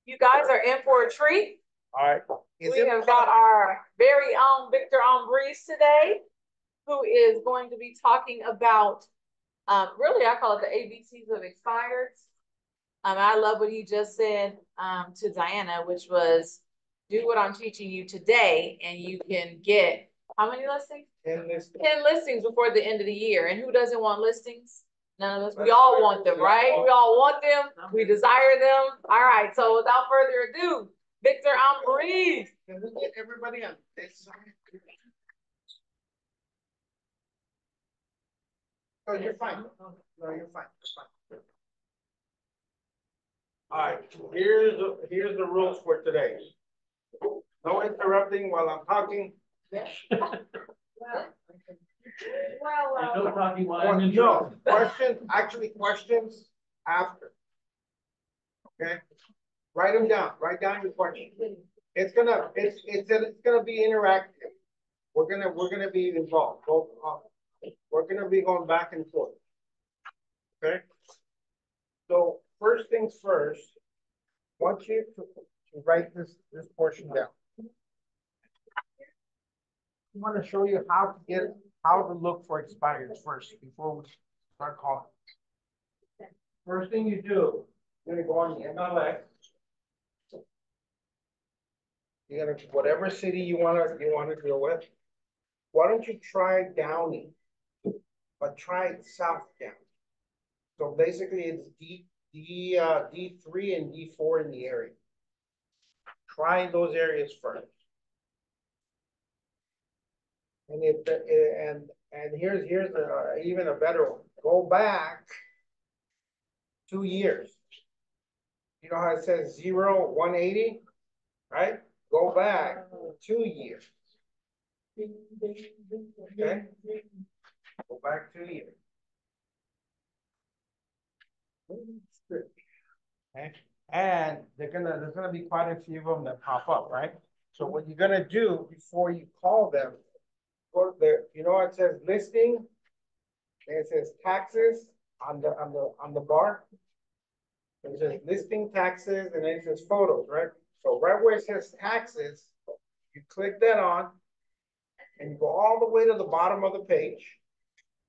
You guys are in for a treat. All right. We have got our very own Victor Ambriz today, who is going to be talking about, really, I call it the ABCs of expireds. I love what he just said to Diana, which was, do what I'm teaching you today, and you can get how many listings? 10 listings. 10 listings before the end of the year. And who doesn't want listings? None of us. We all want them, right? We all want them. We desire them. All right. So without further ado, Victor Ambriz. Can we get everybody on this side? Oh, you're fine. No, you're fine. You're fine. All right. Here's the rules for today. No interrupting while I'm talking. No talking while I'm in no questions. Actually, questions after. Okay. Write them down. Write down your questions. It's gonna be interactive. We're gonna be involved. We're gonna be going back and forth. Okay. So first things first, I want you to write this portion down. I want to show you how to look for expires first before we start calling. First thing you do, you're gonna go on the MLS. You're gonna whatever city you wanna deal with. Why don't you try Downey, but try South Downey. So basically, it's D3 and D4 in the area. Try those areas first. And here's even a better one. Go back 2 years. You know how it says 0, 180, right? Go back 2 years. Okay. Go back 2 years. Okay. And there's gonna be quite a few of them that pop up, right? So what you're gonna do before you call them, go there. You know what it says listing, and it says taxes on the bar. It says listing taxes, and then it says photos, right? So right where it says taxes, you click that on, and you go all the way to the bottom of the page,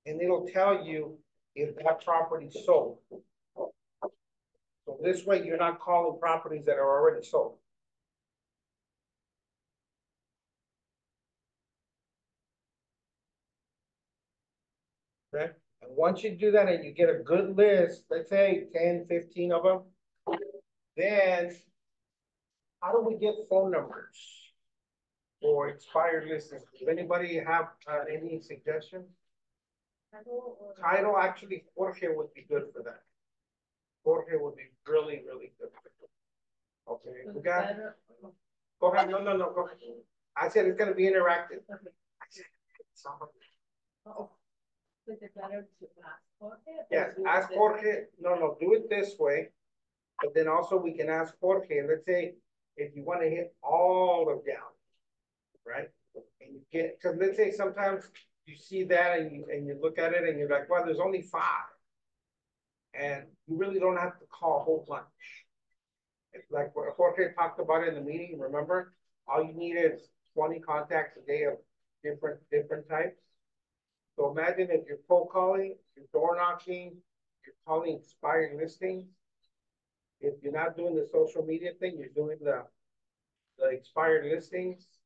and it'll tell you if that property sold. So this way, you're not calling properties that are already sold. Okay. And once you do that and you get a good list, let's say 10, 15 of them, then how do we get phone numbers for expired listings? Does anybody have any suggestions? Title, actually, Jorge would be good for that. Jorge would be really, really good. Okay, we got. Go ahead. No, go ahead. I said it's going to be interactive. I said somebody. Is it better to ask Jorge? Yes, ask Jorge. No, do it this way. But then also we can ask Jorge. Let's say if you want to hit all of down, right? And you get, because let's say sometimes you see that and you look at it and you're like, well, there's only 5. And you really don't have to call a whole bunch. It's like what Jorge talked about in the meeting, remember? All you need is 20 contacts a day of different types. So imagine if you're cold calling, you're door knocking, you're calling expired listings. If you're not doing the social media thing, you're doing the expired listings.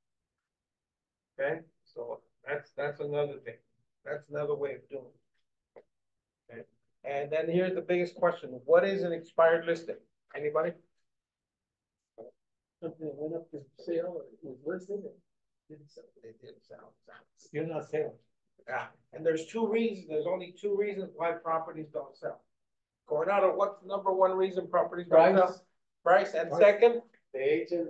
Okay, so that's another thing. That's another way of doing it. Okay. And then here's the biggest question. What is an expired listing? Anybody? Something that went up to sale or was listed. They didn't sell. You're not selling. Yeah, and there's 2 reasons. There's only 2 reasons why properties don't sell. Coronado, what's the number 1 reason properties don't sell? Price, and second? The agent.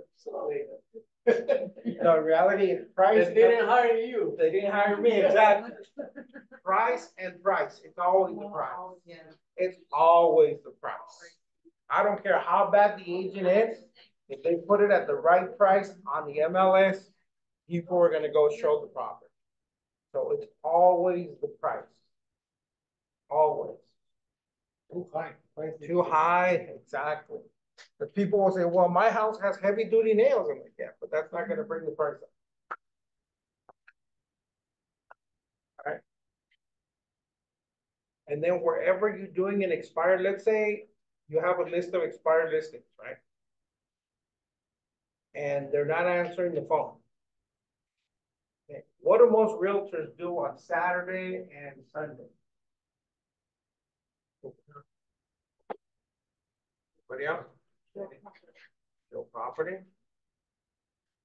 The reality is price. They didn't hire you. They didn't hire me, exactly. Price and price. It's always the price. It's always the price. I don't care how bad the agent is. If they put it at the right price on the MLS, people are going to go show the property. So it's always the price. Always. Too high. Too high, exactly. The people will say, well, my house has heavy duty nails. I'm like, yeah, but that's not gonna bring the price up. All right. And then wherever you're doing an expired, let's say you have a list of expired listings, right? And they're not answering the phone. Okay. What do most realtors do on Saturday and Sunday? Anybody else? Show property.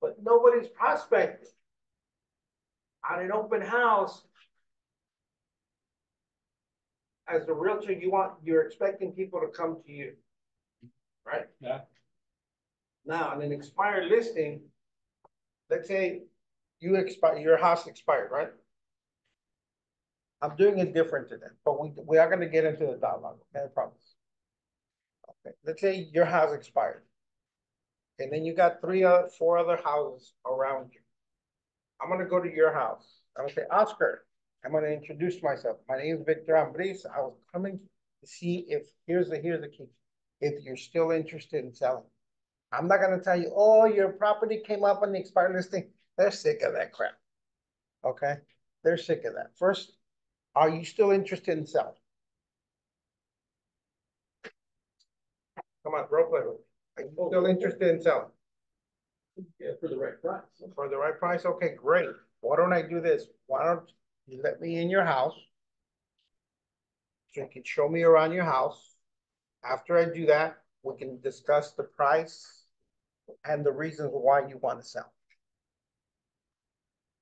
But nobody's prospecting. On an open house, as the realtor, you're expecting people to come to you, right? Yeah. Now, on an expired listing, let's say your house expired, right? I'm doing it different to them, but we are gonna get into the dialogue, okay, I promise. Okay, let's say your house expired. And then you got four other houses around you. I'm gonna go to your house. I'm gonna say, Oscar, I'm gonna introduce myself. My name is Victor Ambriz. I was coming to see if, here's the key. If you're still interested in selling. I'm not gonna tell you, oh, your property came up on the expired listing. They're sick of that crap. Okay? They're sick of that. First, are you still interested in selling? Come on, role play with me. Are you still interested in selling? Yeah, for the right price. For the right price? Okay, great. Why don't I do this? Why don't you let me in your house? So you can show me around your house. After I do that, we can discuss the price and the reasons why you want to sell.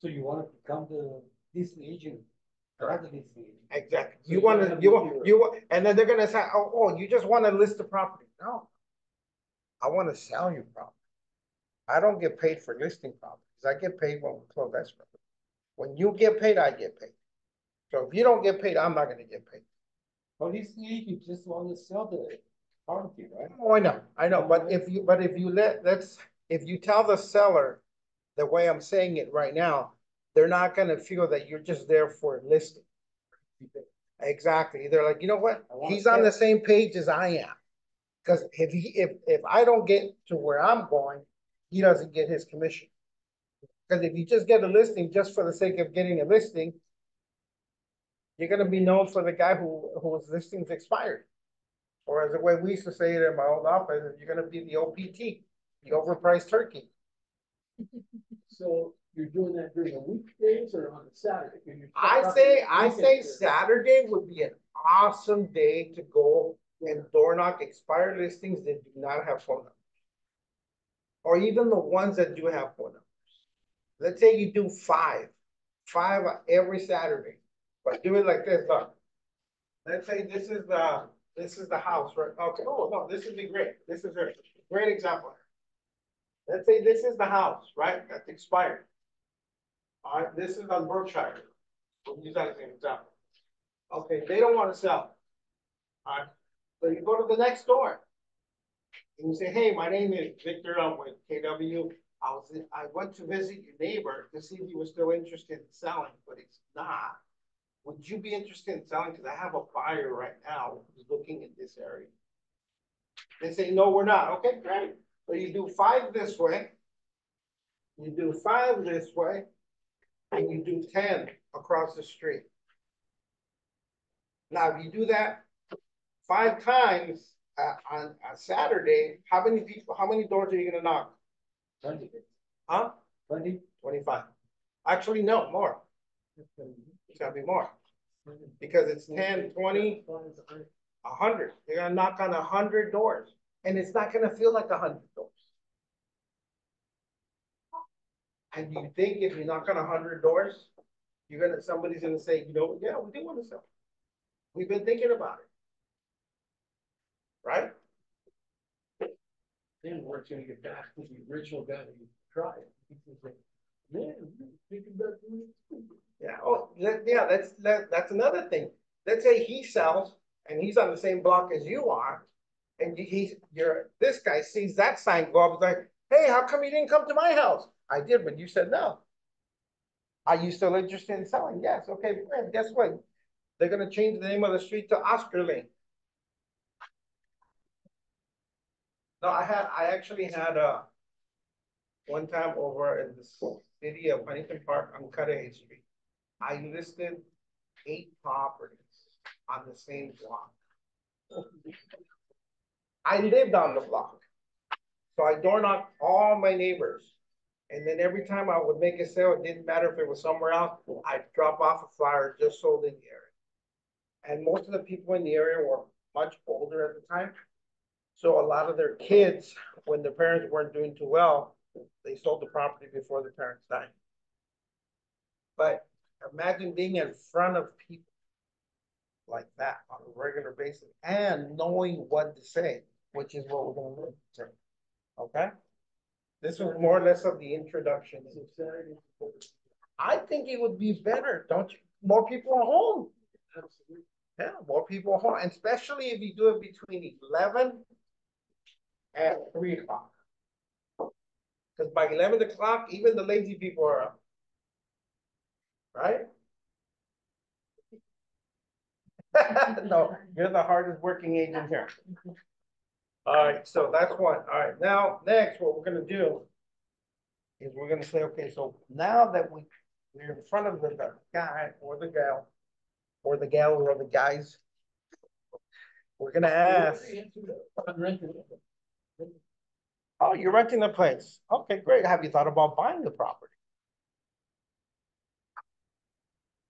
So you want to become the leasing agent? Or the leasing agent? Exactly. So You want to, and then they're going to say, oh, you just want to list the property. No, I want to sell your property. I don't get paid for listing properties. I get paid when we close escrow. When you get paid, I get paid. So if you don't get paid, I'm not going to get paid. Well, leasing agent just want to sell the property, right? Oh, I know. But if you tell the seller the way I'm saying it right now, they're not going to feel that you're just there for listing. Exactly. They're like, you know what? He's on the same page as I am. Because if I don't get to where I'm going, he doesn't get his commission. Because if you just get a listing just for the sake of getting a listing, you're going to be known for the guy whose listings expired. Or as the way we used to say it in my old office, you're going to be the OPT, the overpriced turkey. So you're doing that during the weekdays or on a Saturday? I say Saturday would be an awesome day to go and door knock expired listings that do not have phone numbers. Or even the ones that do have phone numbers. Let's say you do five every Saturday, but do it like this, look. Let's say this is the house, right? Okay, oh no, this would be great. This is a great example. Let's say this is the house, right? That's expired. All right, this is on Berkshire. We'll use that as an example. Okay, they don't want to sell. All right, so you go to the next door. And you say, hey, my name is Victor. I'm with KW. I went to visit your neighbor to see if he was still interested in selling, but he's not. Would you be interested in selling? Because I have a buyer right now who's looking in this area. They say, no, we're not. Okay, great. So you do 5 this way. You do 5 this way. And you do 10 across the street. Now, if you do that 5 times on a Saturday, how many doors are you going to knock? 20. Huh? 20. 25. Actually, no, more. It's got to be more. Because it's 10, 20, 100. You're going to knock on 100 doors. And it's not going to feel like 100 doors. And you think if you knock on 100 doors, somebody's going to say, you know, yeah, we do want to sell. We've been thinking about it. Right? Then we're going to get back to the original guy who tried. He's like, man, thinking about doing it. Yeah. Oh, yeah. That's another thing. Let's say he sells and he's on the same block as you are, and this guy sees that sign go up. He's like, hey, how come you didn't come to my house? I did, but you said no. Are you still interested in selling? Yes. Okay. Man, guess what? They're gonna change the name of the street to Oscar Lane. No, I actually had one time over in the city of Huntington Park on Cudahy Street. I listed 8 properties on the same block. I lived on the block. So I door knocked all my neighbors. And then every time I would make a sale, it didn't matter if it was somewhere else, I'd drop off a flyer just sold in the area. And most of the people in the area were much older at the time. So a lot of their kids, when their parents weren't doing too well, they sold the property before the parents died. But imagine being in front of people like that on a regular basis and knowing what to say, which is what we're going to learn today. Okay? This was more or less of the introduction. I think it would be better, don't you? More people are home. Yeah, more people are home, and especially if you do it between 11 and 3 o'clock. Because by 11 o'clock, even the lazy people are up. Right? No, you're the hardest working agent here. All right, so that's one. All right, now next, what we're gonna do is we're gonna say, okay, so now that we're in front of the guy or the gal or the gal or the guys, we're gonna ask. Oh, you're renting the place. Okay, great. Have you thought about buying the property?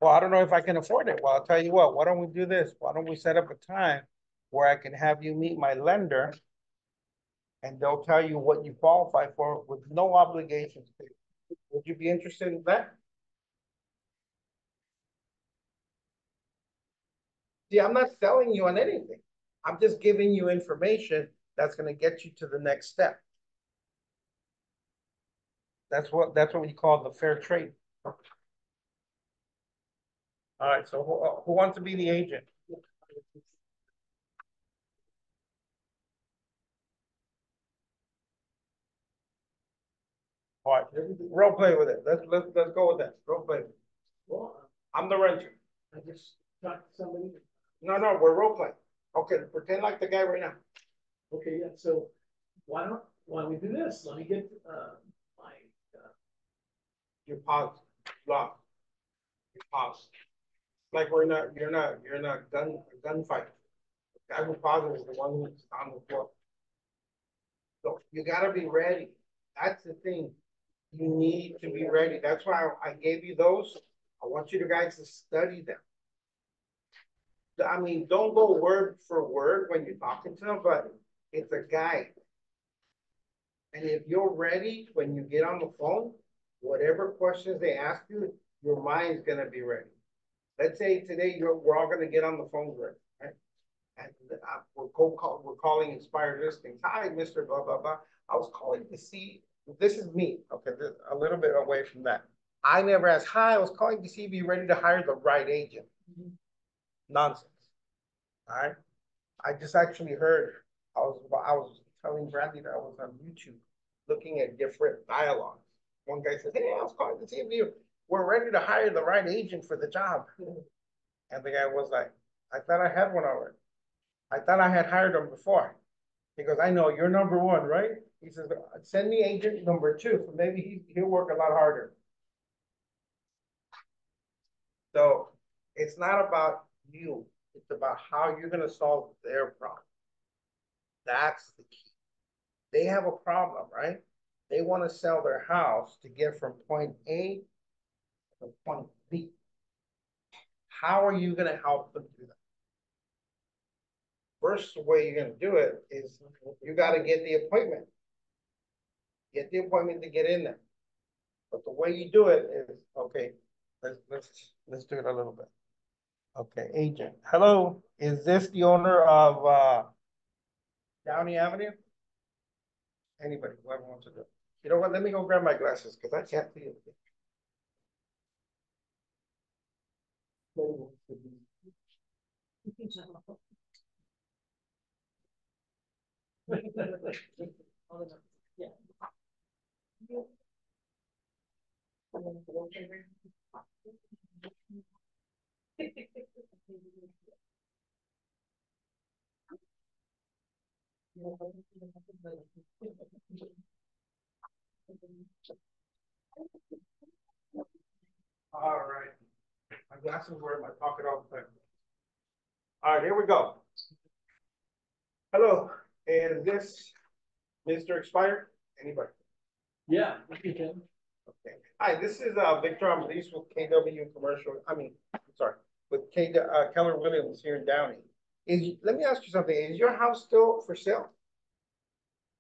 Well, I don't know if I can afford it. Well, I'll tell you what, why don't we do this? Why don't we set up a time where I can have you meet my lender and they'll tell you what you qualify for with no obligations to you. Would you be interested in that? See, I'm not selling you on anything. I'm just giving you information that's going to get you to the next step. That's what we call the fair trade. All right, so who wants to be the agent? All right, role play with it. Let's go with that. Role play. Well, I'm the renter. I just talked to somebody. No, we're role playing. Okay, pretend like the guy right now. Okay, yeah, so why don't we do this? Let me get my You pause, lock. You pause. Like you're not gunfight. The guy who pauses is the one who's on the floor. So you gotta be ready. That's the thing. You need to be ready. That's why I gave you those. I want you guys to study them. I mean, don't go word for word when you're talking to them, but it's a guide. And if you're ready when you get on the phone, whatever questions they ask you, your mind's gonna be ready. Let's say today we're all gonna get on the phone with, right? And we're calling Inspired Listings. Hi, Mr. Blah blah blah. I was calling to see. This is me. Okay, this, a little bit away from that. I never asked. Hi, I was calling to see if you're ready to hire the right agent. Nonsense. All right. I just actually heard. I was telling Brandy that I was on YouTube looking at different dialogues. One guy said, "Hey, I was calling to see if you were ready to hire the right agent for the job." And the guy was like, "I thought I had one already. I thought I had hired him before." He goes, "I know you're number one, right?" He says, "Send me agent number two, so maybe he'll work a lot harder." So it's not about you. It's about how you're going to solve their problem. That's the key. They have a problem, right? They want to sell their house to get from point A to point B. How are you going to help them do that? First way you're going to do it is you got to get the appointment. Get the appointment to get in there. But the way you do it is, okay, let's do it a little bit. Okay, agent. Hello, is this the owner of Downey Avenue? Anybody, whoever wants to do it. You know what? Let me go grab my glasses because I can't see it. Yeah. All right. My glasses were in my pocket all the time. All right, here we go. Hello, is this Mr. Expired? Anybody? Yeah, you can. Okay. Hi, this is Victor Ambriz with KW Commercial. Sorry, with Keller Williams here in Downey. Let me ask you something. Is your house still for sale?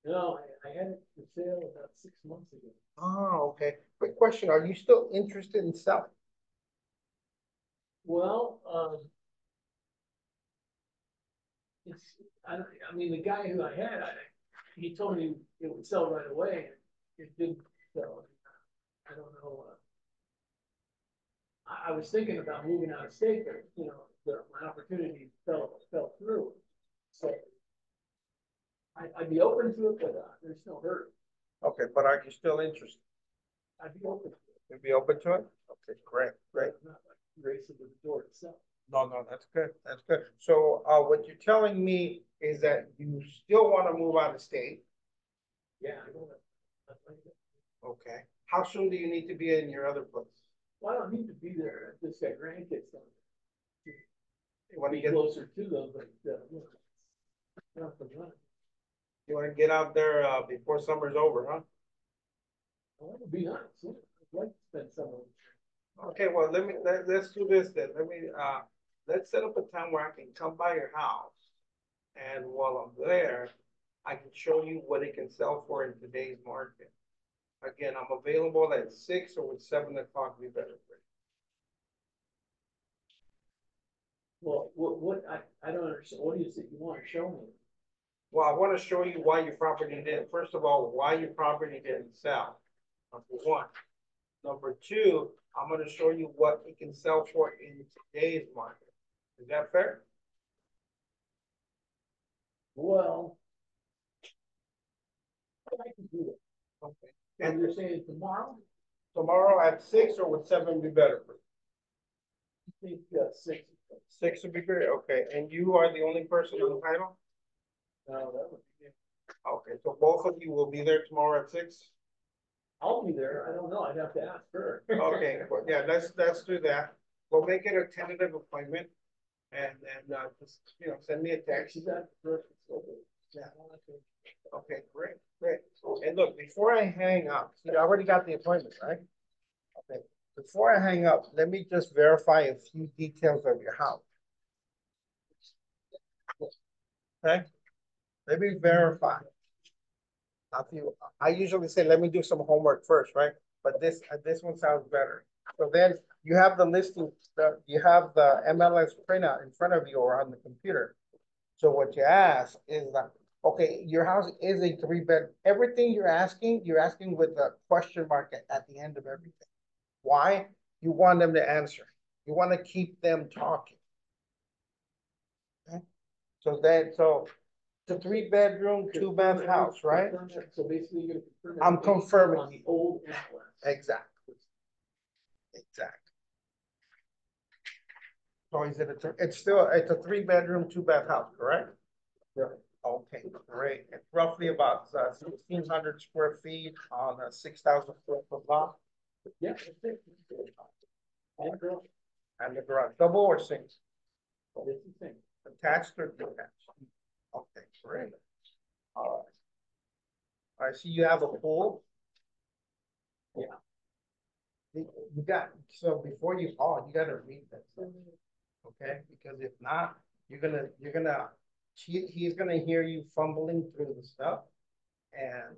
No, I had it for sale about 6 months ago. Oh, okay. Quick question. Are you still interested in selling? Well, I mean, the guy who I had, he told me it would sell right away. It didn't sell. I don't know. I was thinking about moving out of state, but my opportunity fell through. So I'd be open to it, but there's no hurry. Okay, but are you still interested? I'd be open to it. You'd be open to it? Okay, great, great. Not like racing to the door itself. No, that's good. That's good. So what you're telling me is that you still want to move out of state. Yeah, I know that. Okay. How soon do you need to be in your other place? Well, I don't need to be there. I just got grandkids down there. You want to Be get closer to them, but not for running. you want to get out there before summer's over, huh? I want to be nice. Yeah. I'd like to spend summer. Okay, well let's do this then. Let's set up a time where I can come by your house, and while I'm there, I can show you what it can sell for in today's market. Again, I'm available at 6 or would 7 o'clock be better for you? Well, I don't understand. What is it you want to show me? Well, I want to show you why your property didn't. First of all, why your property didn't sell. Number one. Number two, I'm going to show you what it can sell for in today's market. Is that fair? Well, I can do it. Okay. And you're saying tomorrow? Tomorrow at 6 or would 7 be better for you? I think 6. 6 would be great. Okay. And you are the only person on the title? No, that would be good. Okay. So both of you will be there tomorrow at 6? I'll be there. I don't know. I'd have to ask her. Okay. Well, yeah, let's do that. We'll make it a tentative appointment, and then just send me a text. She's at first. Yeah. Okay, great, great. And look, before I hang up, see, I already got the appointment, right? Okay. Before I hang up, let me just verify a few details of your house. Okay. Let me verify. I usually say, let me do some homework first, right? But this one sounds better. So then you have the listing, you have the MLS printout in front of you or on the computer. So what you ask is that, okay, your house is a 3-bed. Everything you're asking with a question mark at the end of everything. Why? You want them to answer. You want to keep them talking. Okay? So it's a 3-bedroom, 2-bath house, right? So basically, you're confirming. I'm confirming on the old MLS. Exactly. So it's a 3-bedroom, 2-bath house, correct? Right. Okay, great. It's roughly about 1,600 square feet on a 6,000 square foot lot. Yeah. That's it. And the garage, double or single? It's the same. Attached or detached? Okay, great. All right. I see you have a pool. Yeah. So before you call, you gotta read that stuff. Okay, because if not, he's gonna hear you fumbling through the stuff, and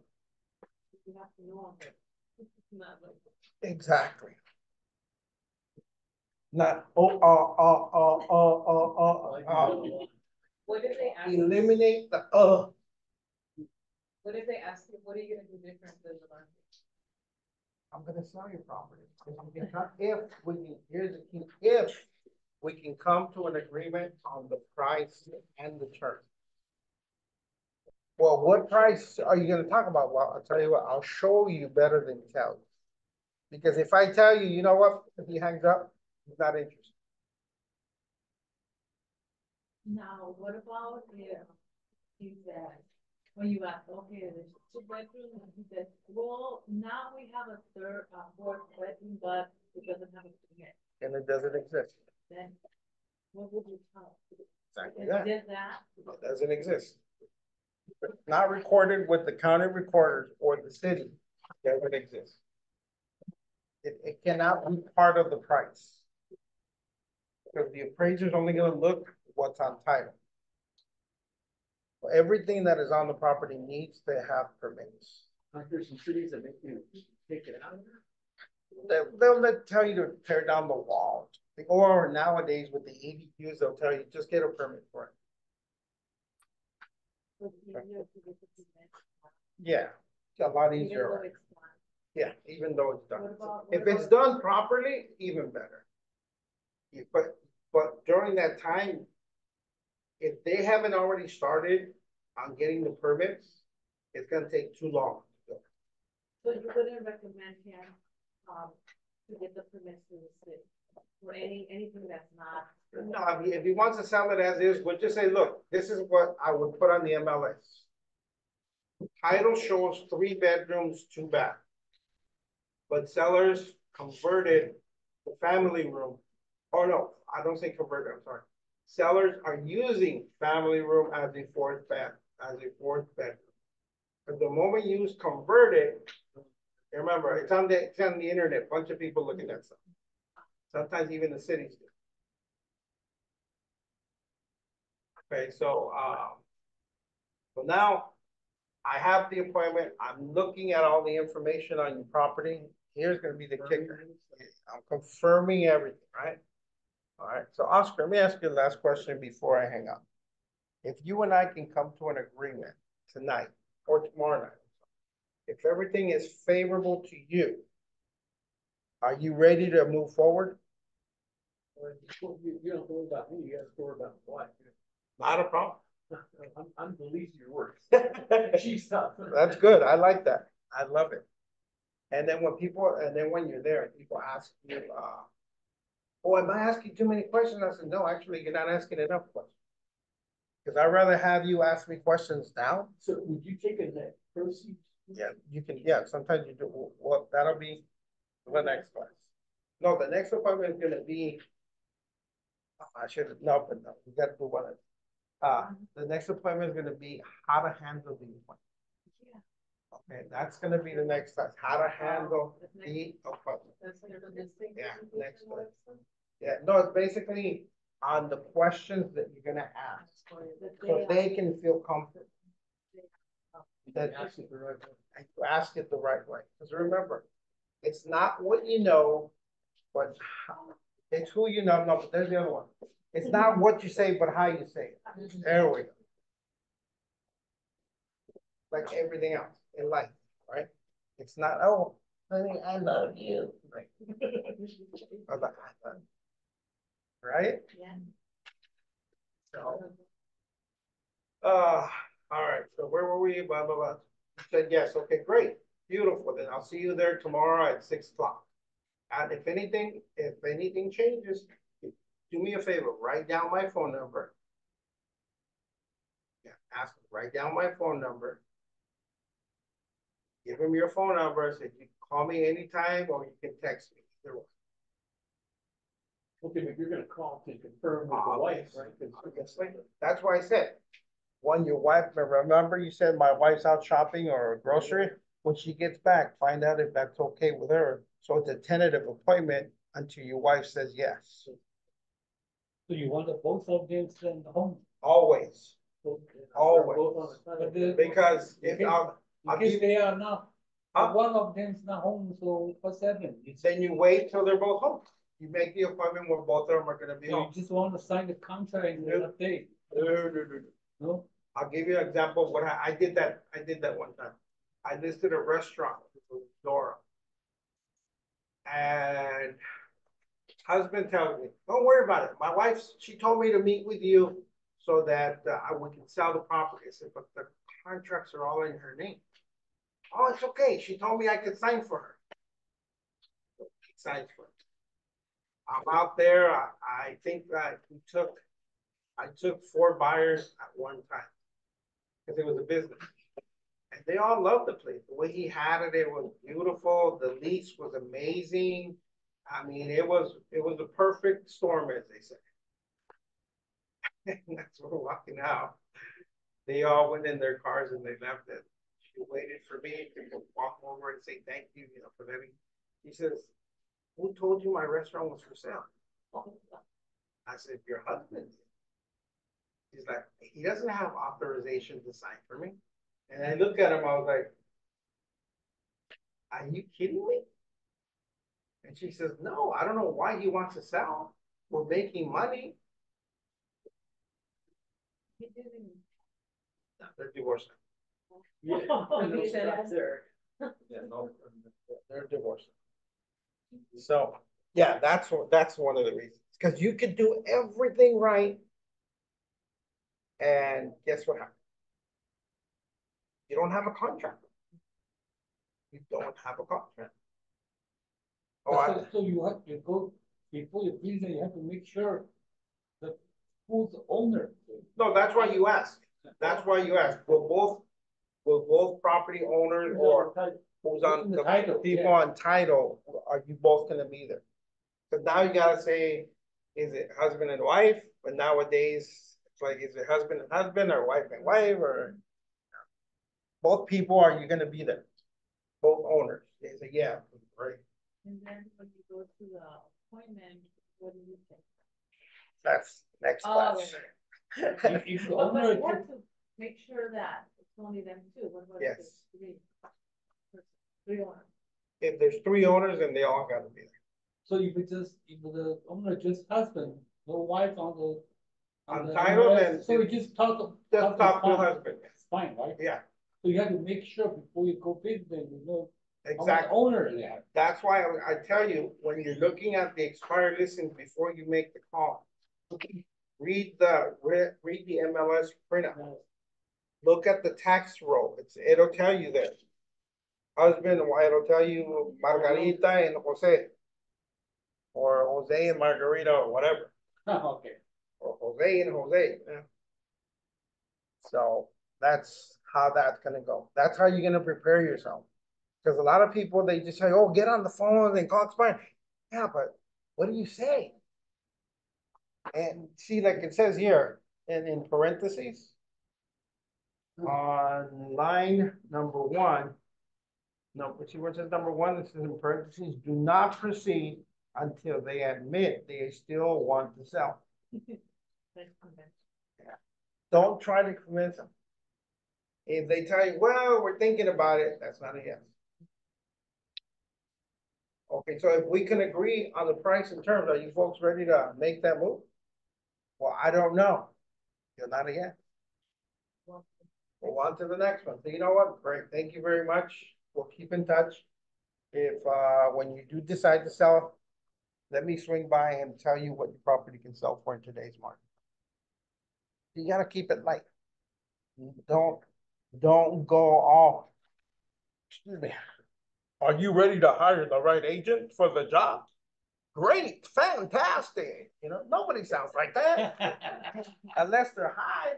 You have to know it. It's not like. exactly. Not What did they ask? eliminate the What did they ask you? What are you gonna do different than the market? I'm gonna sell your property. Here's the key, if we can come to an agreement on the price and the term. Well, what price are you gonna talk about? Well, I'll tell you what, I'll show you better than tell you. Because if I tell you, you know what, if he hangs up, he's not interested. Now, what about if he says, When you ask, okay, there's 2 bedrooms, and he said, well, now we have a third, fourth bedroom, but it doesn't have a permit. And it doesn't exist. Then what would you tell? Exactly Is that. it that? It doesn't exist. Not recorded with the county recorders or the city, doesn't exist. It cannot be part of the price. Because the appraiser's only gonna look what's on title. Everything that is on the property needs to have permits. Aren't there some cities that make you take it out of there? They'll tell you to tear down the wall. Or nowadays with the ADQs, they'll tell you, just get a permit for it. Yeah, it's a lot easier. Yeah, even though it's done. If it's done properly, even better. Yeah, but during that time, if they haven't already started on getting the permits, it's gonna take too long. So you wouldn't recommend him, to get the permits to the city, or anything that's not. No, if he wants to sell it as is, we'll just say, look, this is what I would put on the MLS. Title shows 3 bedrooms, 2 baths. But sellers converted the family room. Oh no, I don't say converted, I'm sorry. Sellers are using family room as a 4th bath, as a 4th bedroom. But the moment you use converted, remember, it's on the internet, a bunch of people looking at stuff. Sometimes even the cities do. Okay, so now I have the appointment. I'm looking at all the information on your property. Here's gonna be the kicker. I'm confirming everything, right? All right, so Oscar, let me ask you the last question before I hang up. If you and I can come to an agreement tonight or tomorrow night, if everything is favorable to you, are you ready to move forward? You don't worry about me, you gotta worry about my wife. Not a problem. I'm the least of your worries. She's tough. That's good. I like that. I love it. And then when you're there, people ask you, oh, am I asking too many questions? I said, no, actually, you're not asking enough questions. Because I'd rather have you ask me questions now. So would you take a net proceeds? Yeah, you can, yeah, sometimes you do. Well, that'll be the next class. No, the next appointment is gonna be, I should have, no, but no, we gotta do one. The next appointment is gonna be how to handle the appointment. Okay, that's gonna be the next class, how to handle the appointment. Yeah, next class. Yeah, no, it's basically on the questions that you're gonna ask, so they can feel comfortable. That you ask it the right way, because remember, it's not what you know, but it's who you know. No, but there's the other one. It's not what you say, but how you say it. There we go. Like everything else in life, right? It's not, oh, honey, I love you. Right? Right? Yeah. So, all right. So where were we? Blah, blah, blah. You said yes. Okay, great. Beautiful. Then I'll see you there tomorrow at 6 o'clock. And if anything changes, do me a favor, write down my phone number. Yeah, ask him, write down my phone number. Give him your phone number. Say, you can call me anytime or you can text me. Either one. Okay, but you're gonna call to confirm with the wife, right? That's why I said, when your wife, remember you said my wife's out shopping or grocery, when she gets back, find out if that's okay with her. So it's a tentative appointment until your wife says yes. So you want both of them in the home? Always. Always. Because if in case they are not, one of them's not home, so what's happening? Then you wait till they're both home. You make the appointment where both of them are gonna be home. You just want to sign the contract and update. No. I'll give you an example of what I did that one time. I listed a restaurant with Dora. And husband tells me, don't worry about it. My wife, she told me to meet with you so that we can sell the property. I said, but the contracts are all in her name. Oh, it's okay. She told me I could sign for her. She signs for her. I'm out there. I think that I took 4 buyers at one time because it was a business. And they all loved the place. The way he had it, it was beautiful. The lease was amazing. I mean, it was a perfect storm, as they say. And that's what we're walking out. They all went in their cars and they left it. She waited for me to walk over and say thank you, for letting. He says, "Who told you my restaurant was for sale?" I said, "Your husband." He's like, "He doesn't have authorization to sign for me." And I looked at him, I was like, "Are you kidding me?" And she says, "No, I don't know why he wants to sell. We're making money." He didn't. No, they're divorced. Yeah. He said, Yeah, no, they're divorced. So, yeah, that's one of the reasons. Because you could do everything right. And guess what happens? You don't have a contract. You don't have a contract. Oh, So you have to go, before you freeze it, you have to make sure that who's the owner. no, that's why you ask. That's why you ask. Will both property owners or who's on the title, people yeah. on title, are you both gonna be there? Because now you gotta say, is it husband and wife? But nowadays, it's like, is it husband and husband or wife and wife or both people, are you gonna be there? Both owners. They say, yeah, right. and then when you go to the appointment, what do you think? That's next Oh, question. If the But owner, you have to make sure that it's only them two. What about if Yes. there's three owners? If there's 3 owners, then they all gotta be there. so if the owner just husband, no wife On the title, MLS, then so you just talk. Just talk to fine. husband. It's fine, right? Yeah, So you have to make sure before you go visit them, how much exactly. owner they have. That's why I tell you, when you're looking at the expired listings before you make the call, read the MLS printout. Look at the tax roll. It'll tell you there. Husband, it'll tell you Margarita and Jose. Or Jose and Margarita or whatever. Okay. Or Jose and Jose. Yeah. So that's how that's gonna go. That's how you're gonna prepare yourself. Because a lot of people, they just say, "Oh, get on the phone and call expire." Yeah, but what do you say? And see, like it says here, and in parentheses, on line number 1, no, but see where it says number 1, it says in parentheses, "Do not proceed until they admit they still want to sell." Yeah. Don't try to convince them. If they tell you, "Well, we're thinking about it," that's not a yes. Okay, so if we can agree on the price and terms, are you folks ready to make that move? Well, I don't know. You're not a yes. We'll on to the next one. So you know what? Great. Thank you very much. We'll keep in touch. If when you do decide to sell, let me swing by and tell you what your property can sell for in today's market. You gotta keep it light. Don't go all. Excuse me. Are you ready to hire the right agent for the job? Great, fantastic. Nobody sounds like that unless they're high,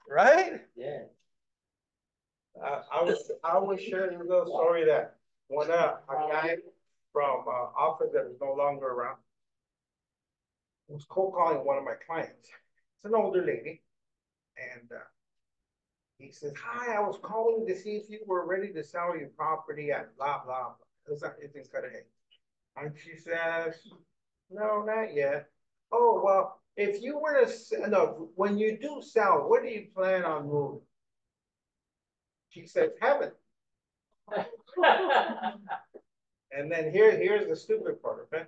right? Yeah. I was sharing a little story that when a guy from office that was no longer around was cold calling one of my clients. It's an older lady, and he says, "Hi, I was calling to see if you were ready to sell your property at blah blah." It's kind of hey. And she says, "No, not yet." "Oh, well, if you were to, no, when you do sell, where do you plan on moving?" She says, "Heaven." And then here's the stupid part, okay?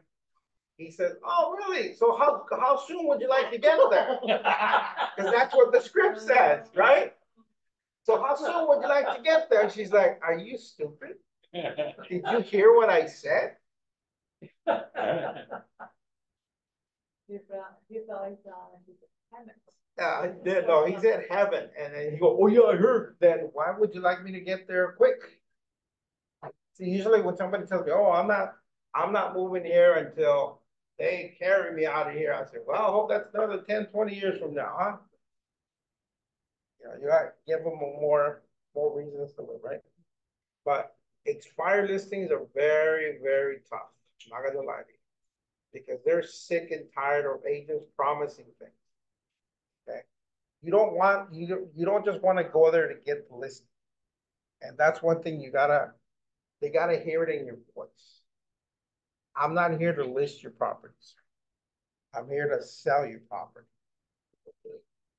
He says, "Oh, really? So how soon would you like to get there?" Because that's what the script says, right? "So how soon would you like to get there?" She's like, "Are you stupid? Did you hear what I said?" No, he said heaven, and then he go, "Oh yeah, I heard." Then why would you like me to get there quick? See, usually when somebody tells me, "Oh, I'm not moving here until they carry me out of here," I say, "Well, I hope that's another 10, 20 years from now, huh?" You gotta give them more reasons to live, right? But expired listings are very, very tough. I'm not gonna lie to you. Because they're sick and tired of agents promising things. Okay. You don't just want to go there to get the listing. And that's one thing they gotta hear it in your voice. I'm not here to list your properties. I'm here to sell your property.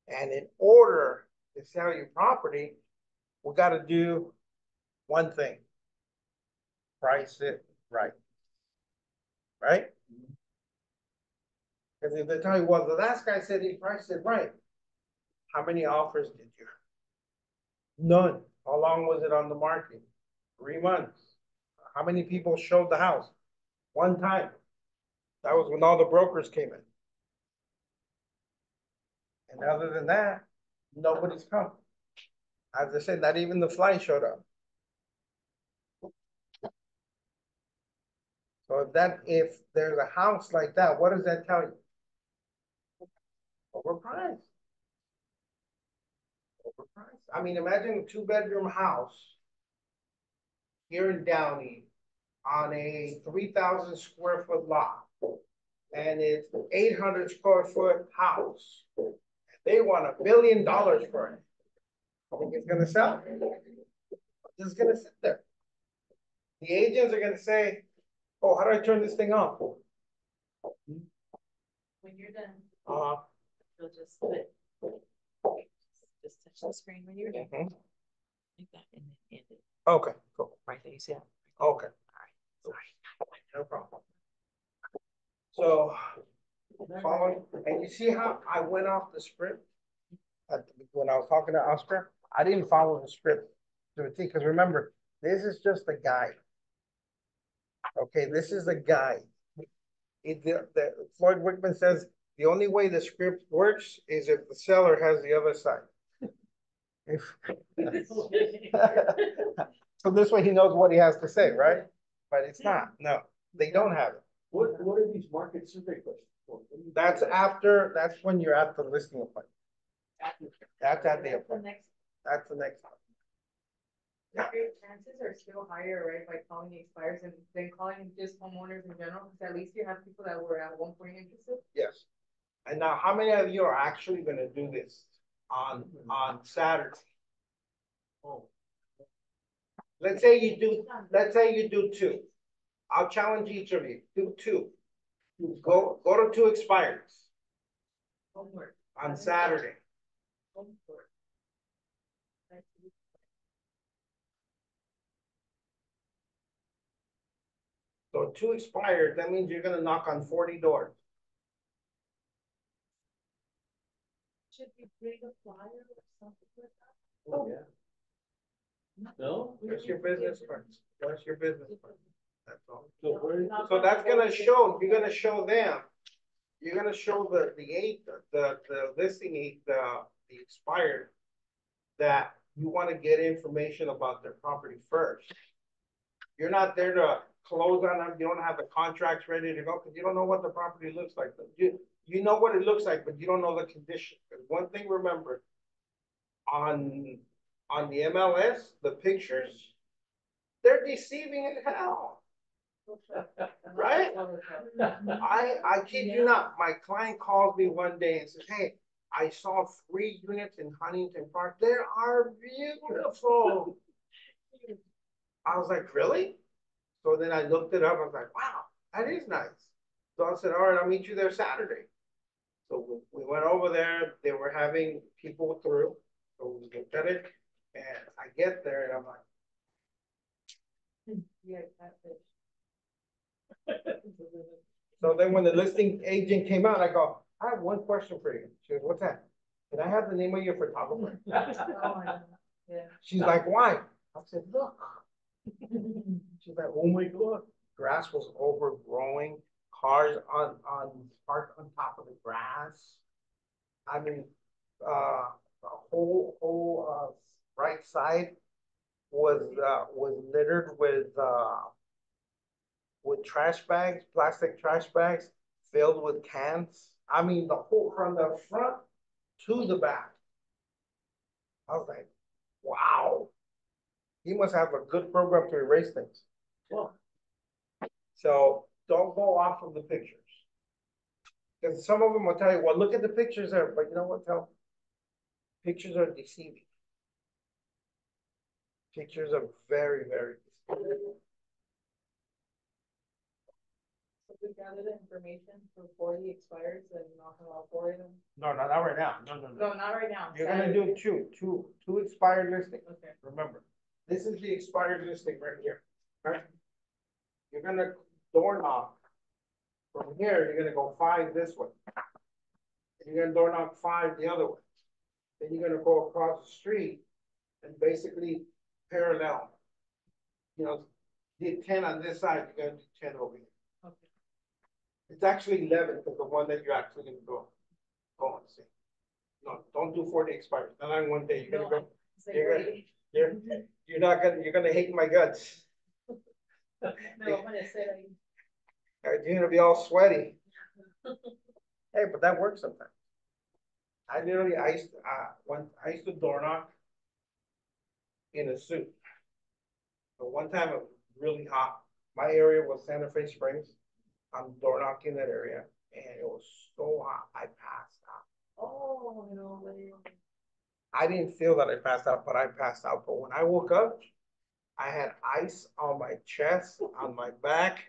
And in order to sell your property, we got to do one thing: price it right. Right? Because if they tell you, well, the last guy said he priced it right, how many offers did you have? None. How long was it on the market? 3 months. How many people showed the house? One time. That was when all the brokers came in. And other than that, nobody's come. As I said, not even the fly showed up. So if there's a house like that, what does that tell you? Overpriced. Overpriced. I mean, imagine a 2-bedroom house here in Downey on a 3,000 square foot lot, and it's 800 square foot house. They want $1 billion for it. I think it's gonna sell. It's just gonna sit there. The agents are gonna say, "Oh, how do I turn this thing off?" When you're done, You'll just put, just touch the screen when you're done. Mhm. Like that, and then end it. Okay, cool. Right there, you see that? Okay, All right, no problem. So, following, and you see how I went off the script? When I was talking to Oscar, I didn't follow the script to a T, because remember, this is just a guide. Okay, this is a guide. Floyd Wickman says the only way the script works is if the seller has the other side. So this way he knows what he has to say, right? But it's not. No, they don't have it. What are these market survey questions for? That's when you're at the listing appointment. That's at the appointment. That's the next one. Your chances are still higher, right, by calling the expires and then calling just homeowners in general, because at least you have people that were at one point interested. Yes. And now, how many of you are actually going to do this on Saturday? Oh. Let's say you do 2. I'll challenge each of you. Do 2. Go to 2 expires Homework. on Saturday. Homework. So 2 expired, that means you're gonna knock on 40 doors. should we bring a flyer or something like that? Oh, yeah. No? Where's your business cards? Where's your business cards? That's all. So where? So that's gonna show, you're gonna show them, you're gonna show the listing aid, the expired, that you wanna get information about their property first. You're not there to close on them, you don't have the contracts ready to go, because you don't know what the property looks like. You know what it looks like, but you don't know the condition. Because one thing, remember, on the MLS, the pictures, they're deceiving as hell. Right? I kid you not. My client calls me one day and says, "Hey, I saw 3 units in Huntington Park. They are beautiful." I was like, "Really?" So then I looked it up. I was like, "Wow, that is nice." So I said, "All right, I'll meet you there Saturday." So we went over there. They were having people through. So we looked at it, and I get there, and I'm like, Yeah, that's it. so then when the listing agent came out, I go, "I have one question for you." She goes, "What's that?" "Can I have the name of your photographer?" Oh, yeah. She's like, "Why?" I said, "Look." She's like, "Oh my God." Grass was overgrowing, cars parked on top of the grass. I mean, the whole right side was littered with trash bags, plastic trash bags filled with cans. I mean, the whole from the front to the back. I was like, wow. He must have a good program to erase things. Well, So don't go off of the pictures. Because some of them will tell you, well, look at the pictures there, but you know what, tell pictures are deceiving. Pictures are very, very deceiving. So we gather the information before he expires and knock them out for them. No, not right now. No. No, not right now. You're gonna do two expired listings. Okay. Remember, this is the expired listing right here. Right? You're gonna door knock. From here, you're gonna go 5 this way. And you're gonna door knock 5 the other way. Then you're gonna go across the street and basically parallel. You know, did 10 on this side, you're gonna do 10 over here. Okay. It's actually 11 because the one that you're actually gonna go and see. No, don't do 40 expired. Not in one day. You're gonna go. You're not gonna. You're gonna hate my guts. No, I'm gonna say You're gonna be all sweaty. Hey, but that works sometimes. I used to door knock in a suit. But one time it was really hot. My area was Santa Fe Springs. I'm door knocking that area, and it was so hot I passed out. oh, no, I didn't feel that I passed out, but I passed out. But when I woke up, I had ice on my chest, on my back.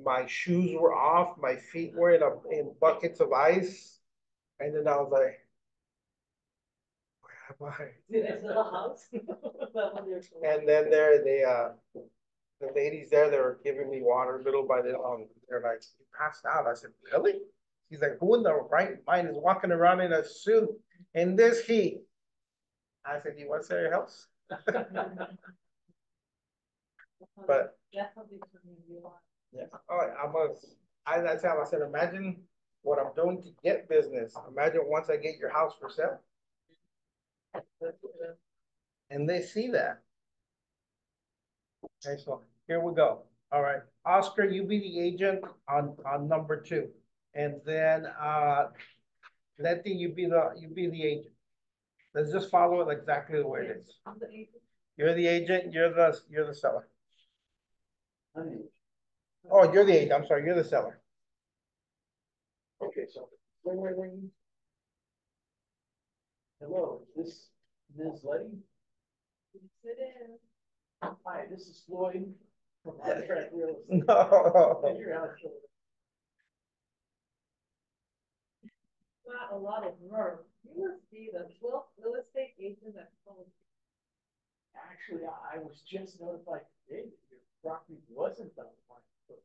My shoes were off. My feet were in buckets of ice. And then I was like, where am I? did I sell a house? And then the ladies there, they were giving me water little by little. They're like, you passed out. I said, really? He's like, who in the right mind is walking around in a suit in this heat? I said, you want to sell your house? But that's something for me to want. yeah, that's how I said, imagine what I'm doing to get business. Imagine once I get your house for sale. And they see that. Okay, so here we go. All right, Oscar, you be the agent on number 2, and then Letty, you be the agent. Let's just follow it exactly the way it is. I'm the agent. You're the agent. You're the seller. I mean, Oh, you're the agent. I'm sorry. You're the seller. okay, so ring. Hello, is this Ms. Letty? Sit in. Hi, this is Floyd from Contract Real Estate. No. Got a lot of nerve. You must be the 12th real estate agent that told me. Actually, I was just notified today that your property wasn't on the market.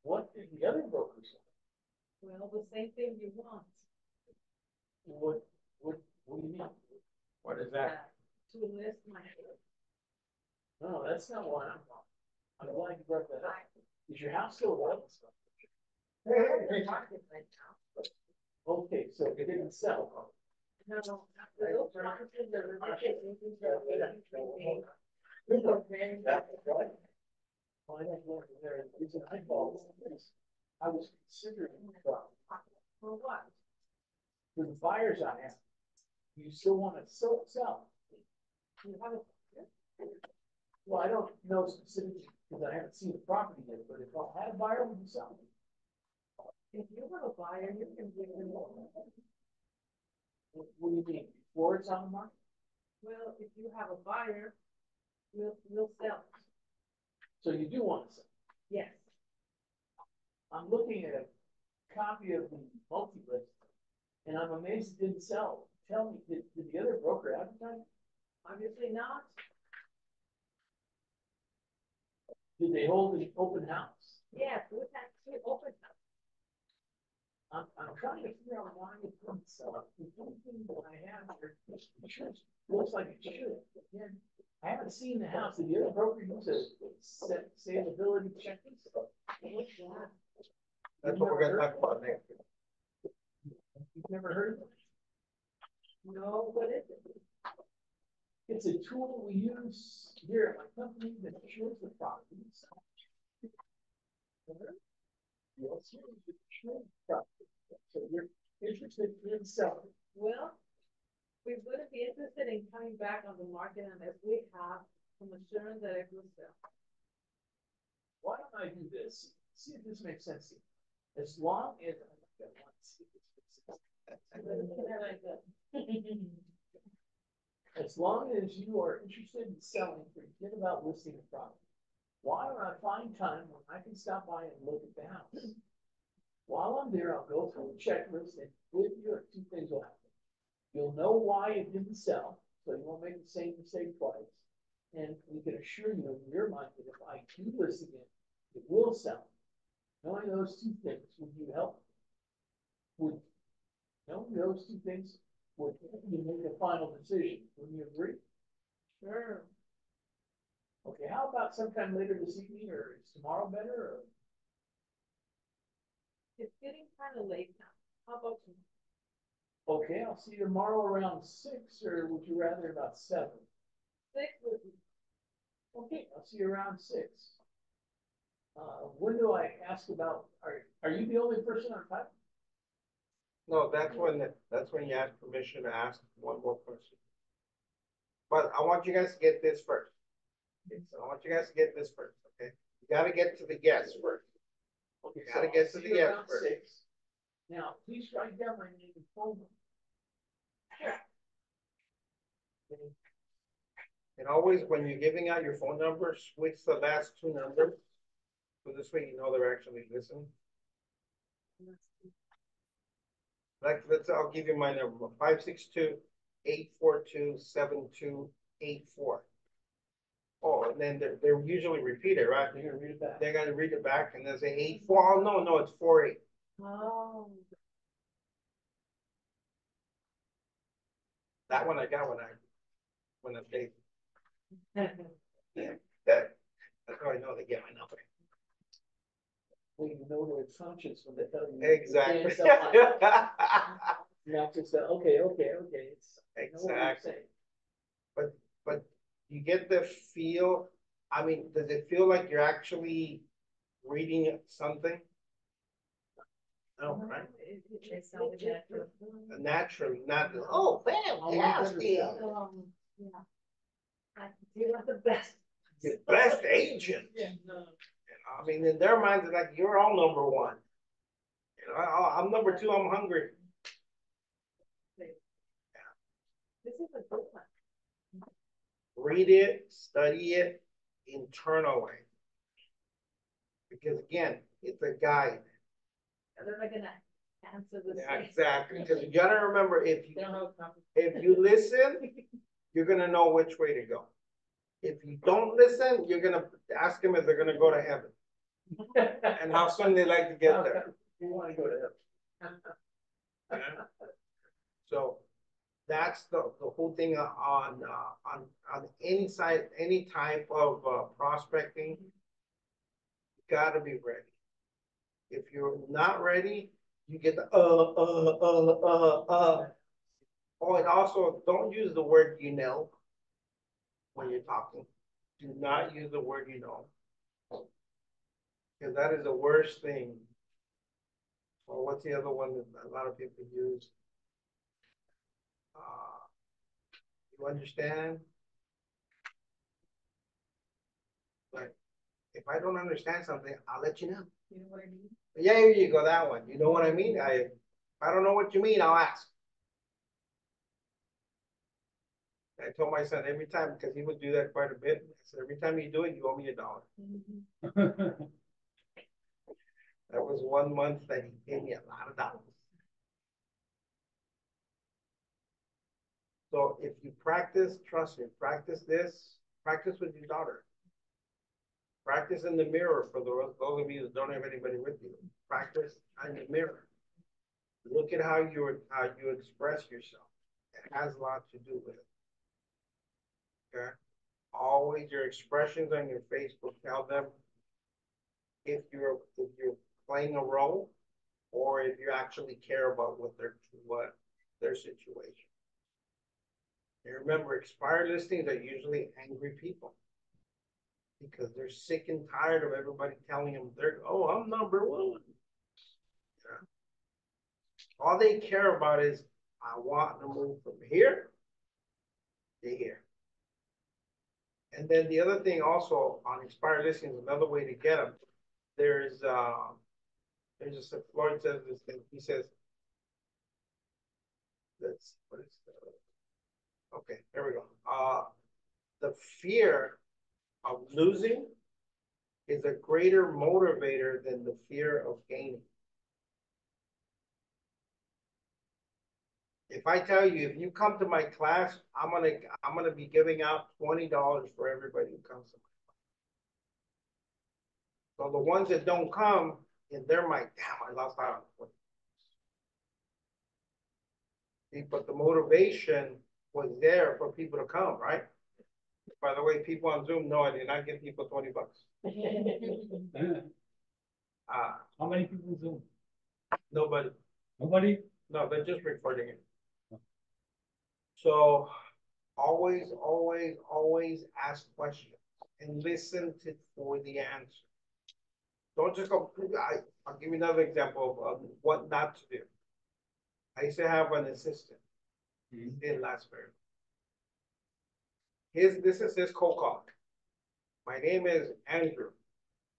What did the other brokers say? Well, the same thing you want. What do you mean? What is that? To list my. No, that's not why I'm calling. I'm glad you brought that up. Is your house still available? Okay, so it didn't sell. No, those properties that are Well, I don't know if there, the reason I called is I was considering for what? for the buyers I have. You still want to sell? You have a. Well, I don't know specifically because I haven't seen the property yet, but if I had a buyer, would you sell? If you have a buyer, you can give them more. What do you mean? Before it's on the market? Well, if you have a buyer, we'll sell. So you do want to sell? Yes. I'm looking at a copy of the multi-list, and I'm amazed it didn't sell. Tell me, did the other broker advertise? Obviously not. Did they hold an open house? Yes, we have to open them. I'm trying to figure out why it didn't sell. The only thing that I have here, it looks like it should. Again, I haven't seen the house. Did the other broker use a saleability checklist? That's what we're gonna talk about next week. You've never heard of it? No, what is it? It's a tool we use here at my company that shows the properties. Yes, the property. So you're interested in selling. Well, We wouldn't be interested in coming back on the market unless we have some assurance that it will sell. Why don't I do this? See if this makes sense to you. As long as as long as you are interested in selling, forget about listing a property. Why don't I find time when I can stop by and look at the house? While I'm there, I'll go through the checklist and with you, two things will happen. You'll know why it didn't sell, so you won't make the same mistake twice. And we can assure you in your mind that if I do this again, it will sell. Knowing those two things, would you help? Would knowing those two things would you make a final decision? Wouldn't you agree? Sure. Okay, how about sometime later this evening, or is tomorrow better? Or? It's getting kind of late now. How about you? Okay, I'll see you tomorrow around 6, or would you rather about 7? 6 would be. Okay, I'll see you around 6. When do I ask about, are you the only person on time? No, that's when you ask permission to ask one more question. But I want you guys to get this first. Okay, so I want you guys to get this first, okay? You gotta get to the yes first. Okay, You gotta get to the yes around first. 6. Now, please write down my name and phone number. And always, when you're giving out your phone number, switch the last 2 numbers. So this way you know they're actually listening. Like, I'll give you my number, 562-842-7284. Oh, and then they're usually repeated, right? They're gonna read it back. They gotta read it back and they say 84. Oh, no, it's 48. Oh. That one I got when I paid. Yeah, that's how I know they get my number. Well, you know they're conscious when they tell you. Exactly. Not just that, okay. It's Exactly. But you get the feel. I mean, does it feel like you're actually reading something? No, right? It sounds natural. Naturally, not oh, fantastic. Yeah. You are the best. The best agent. Yeah. I mean, in their minds, it's like you're all number 1. You know, I'm number 2. I'm hungry. This is a good one. Read it, study it internally. Because again, it's a guide. They're not gonna answer this. Yeah, exactly. Because you gotta remember, if you listen, you're gonna know which way to go. If you don't listen, you're gonna ask them if they're gonna go to heaven and how soon they like to get there. You want to go to heaven. So that's the whole thing on any side, any type of prospecting. You gotta be ready. If you're not ready, you get the Oh, and also don't use the word when you're talking. Do not use the word because that is the worst thing. Or what's the other one that a lot of people use? You understand? But if I don't understand something, I'll let you know. You know what I mean? Yeah, here you go, that one. You know what I mean? If I don't know what you mean, I'll ask. I told my son every time, because he would do that quite a bit. I said, every time you do it, you owe me $1. Mm-hmm. That was 1 month that he paid me a lot of dollars. So if you practice, trust me, practice with your daughter. Practice in the mirror for those of you that don't have anybody with you. Practice in the mirror. Look at how you express yourself. It has a lot to do with it. Okay? Always your expressions on your face will tell them if you're playing a role or if you actually care about what their situation. And remember, expired listings are usually angry people because they're sick and tired of everybody telling them I'm number 1. Yeah. All they care about is I want to move from here they hear. And then the other thing also on expired listings, another way to get them, there's just Floyd says this thing. He says, "That's what is okay." There we go. The fear of losing is a greater motivator than the fear of gaining. If I tell you, if you come to my class, I'm gonna be giving out $20 for everybody who comes to my class. So the ones that don't come, in their mind, damn, I lost out on $20. But the motivation was there for people to come, right? By the way, people on Zoom know I did not give people $20. How many people Zoom? Nobody. Nobody? No, they're just recording it. So always, always, always ask questions and listen for the answer. Don't just go, I'll give you another example of what not to do. I used to have an assistant. He didn't last very long. This is his cold call. My name is Andrew.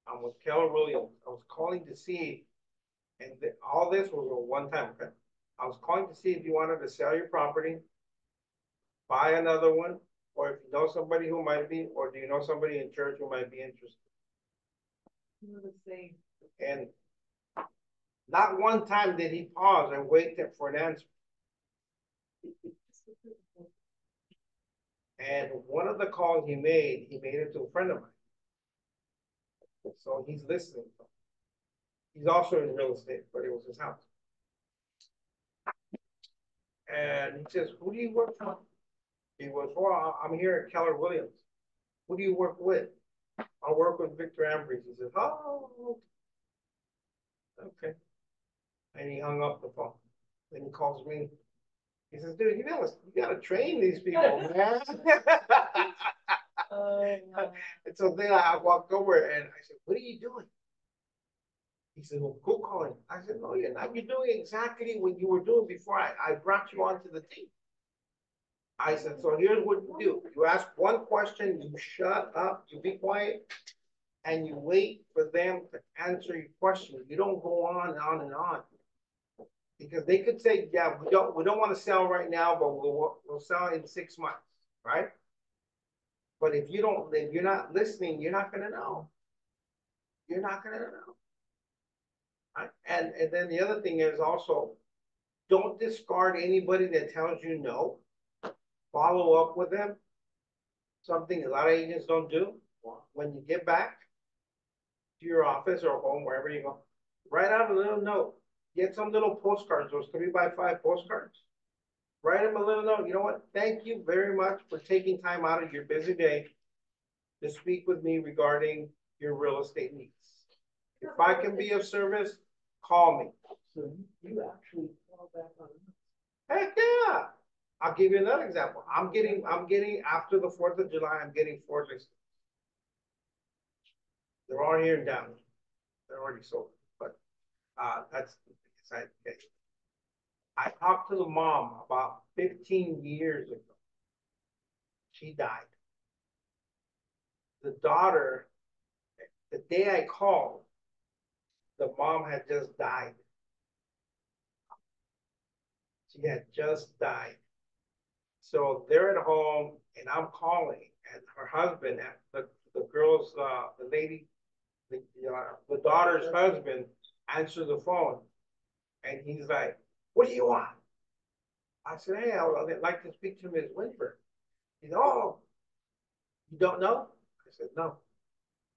I'm with Keller Williams. I was calling to see, and all this was a one-time event. I was calling to see if you wanted to sell your property, buy another one, or if you know somebody who might be, or do you know somebody in church who might be interested? You're the same. And not one time did he pause and wait for an answer. And one of the calls he made it to a friend of mine. So he's listening. He's also in real estate, but it was his house. And he says, "Who do you work for?" He goes, "Well, I'm here at Keller Williams." "Who do you work with?" "I work with Victor Ambriz." He says, "Oh, okay." And he hung up the phone. Then he calls me. He says, "Dude, you gotta train these people, man." And so then I walked over and I said, "What are you doing?" He said, "Well, cold calling." I said, "No, you're not. You're doing exactly what you were doing before I brought you onto the team." I said, "So here's what you do. You ask one question, you shut up, you be quiet, and you wait for them to answer your question. You don't go on and on and on. Because they could say, yeah, we don't want to sell right now, but we'll sell in 6 months, right? But if you're not listening, you're not gonna know. You're not gonna know. Right? And then the other thing is also, don't discard anybody that tells you no. Follow up with them. Something a lot of agents don't do. When you get back to your office or home, wherever you go, write out a little note. Get some little postcards, those 3x5 postcards. Write them a little note. You know what? Thank you very much for taking time out of your busy day to speak with me regarding your real estate needs. If I can be of service, call me. So you actually fall back on it. Heck yeah. I'll give you another example. I'm getting after the 4th of July, I'm getting 4 listings. They're all here in Downey. They're already sold, but that's beside the case. I talked to the mom about 15 years ago. She died. The daughter, the day I called, the mom had just died. She had just died. So they're at home and I'm calling, and her husband, the girl's, the lady, the daughter's husband answers the phone and he's like, "What do you want?" I said, "Hey, I would like to speak to Ms. Winford." He said, "Oh, you don't know?" I said, "No."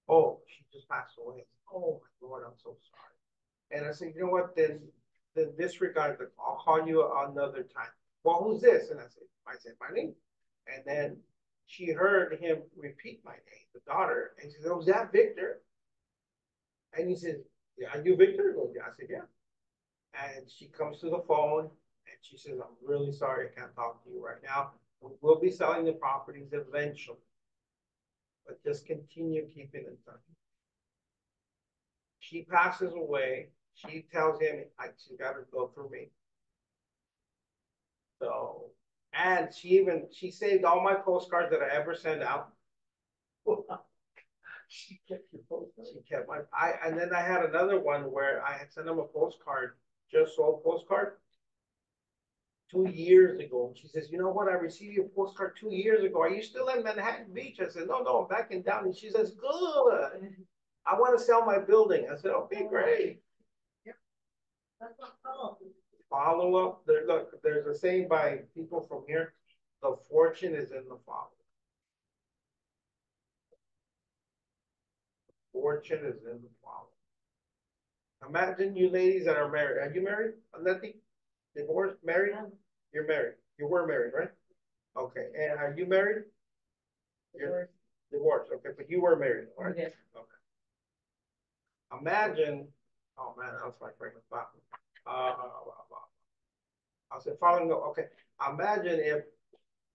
"Oh, she just passed away." "Oh my Lord, I'm so sorry." And I said, "You know what, then disregard the, I'll call you another time." "Well, who's this?" And I said my name. And then she heard him repeat my name, the daughter, and she said, "Oh, is that Victor?" And he said, "Yeah, are you Victor?" I go, "Yeah." I said, "Yeah." And she comes to the phone and she says, "I'm really sorry, I can't talk to you right now. We'll be selling the properties eventually, but just continue keeping in touch." She passes away. She tells him she's got to go through me. So And she saved all my postcards that I ever sent out. She kept your postcard. She kept and then I had another one where I had sent them a postcard, just sold postcard 2 years ago. And she says, you know what? I received your postcard 2 years ago. Are you still in Manhattan Beach? I said, no, I'm back in Downey. She says, good. I want to sell my building. I said, okay, great. That's not follow. Follow up. Look, there's a saying by people from here, the fortune is in the follow. Fortune is in the follow. Imagine you ladies that are married. Are you married, Letty? Divorced? Married? You're married. You were married, right? Okay. And are you married? You're divorced. Okay, but you were married, right? Yes. Okay. Imagine, oh man, that was my pregnant thought. I said following up. Okay. Imagine if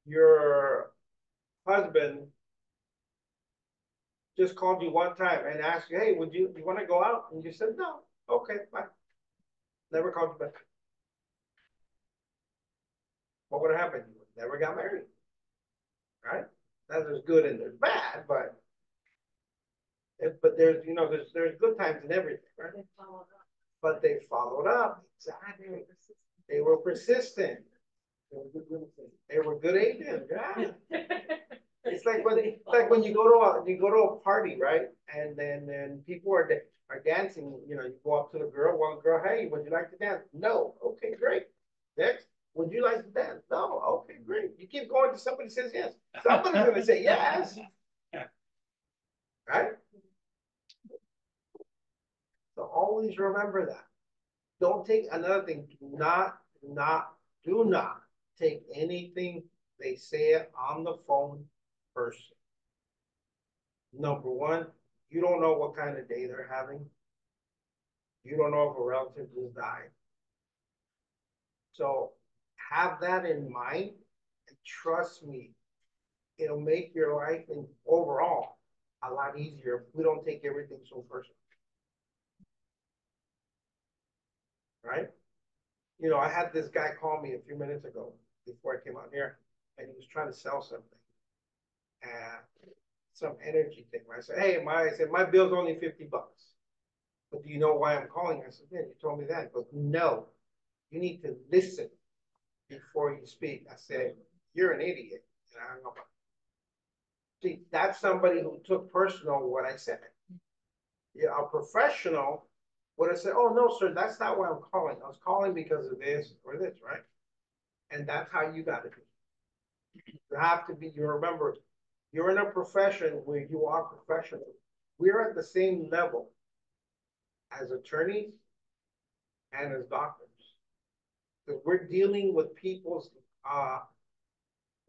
your husband just called you one time and asked you, hey, you want to go out? And you said, no. Okay, bye. Never called you back. What would have happened? You would never got married. Right? There's good and there's bad, but there's there's good times in everything, right? But they followed up. Exactly. They were persistent. They were good agents. Yeah. It's like when you go to a party, right? And then people are dancing. You go up to the girl. One girl, hey, would you like to dance? No. Okay, great. Next, would you like to dance? No. Okay, great. You keep going to somebody says yes. Somebody's gonna say yes. Right? So always remember that. Don't take another thing. Do not take anything they say on the phone person. Number one, you don't know what kind of day they're having. You don't know if a relative just died. So have that in mind and trust me, it'll make your life and overall a lot easier if we don't take everything so personal. Right? I had this guy call me a few minutes ago before I came out here, and he was trying to sell something. Some energy thing. I said, hey, my bill's only $50. But do you know why I'm calling? I said, yeah, you told me that. He goes, no, you need to listen before you speak. I said, you're an idiot. And I hung up. See, that's somebody who took personal what I said. Yeah, a professional would have said, oh, no, sir, that's not why I'm calling. I was calling because of this or this, right? And that's how you got to be. You have to be, you remember, you're in a profession where you are professional. We're at the same level as attorneys and as doctors. Because we're dealing with people's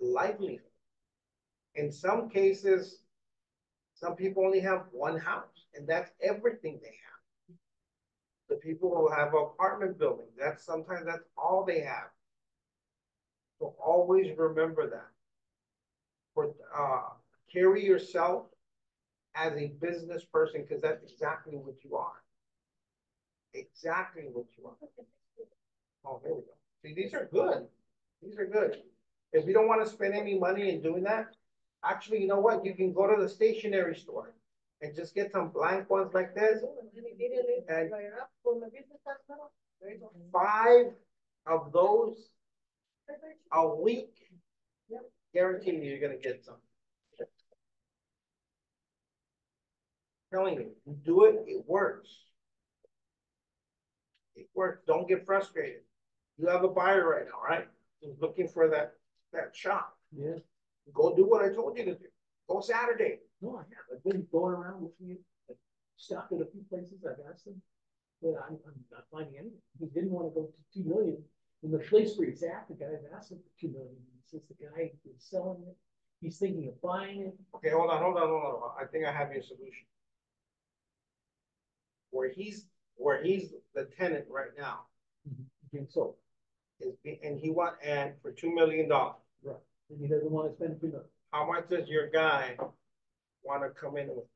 livelihood. In some cases, some people only have one house, and that's everything they have. The people who have apartment buildings, sometimes that's all they have. So always remember that. Carry yourself as a business person because that's exactly what you are. Exactly what you are. Oh, there we go. See, these are good. These are good. If you don't want to spend any money in doing that, actually, you know what? You can go to the stationery store and just get some blank ones like this. And 5 of those a week, guaranteeing you're going to get some. Telling you, do it, it works. It works. Don't get frustrated. You have a buyer right now, right? He's looking for that shop. Yeah. Go do what I told you to do. Go Saturday. No, I have. I've been going around looking at, stopped at a few places. I've asked them, but I'm not finding anything. He didn't want to go to 2 million. In the place where he's at, the guy's asked him for 2 million. He says the guy is selling it. He's thinking of buying it. Okay, hold on. I think I have your solution. Where he's the tenant right now. And so, and for $2 million. Right. And he doesn't want to spend 2 million. How much does your guy want to come in with?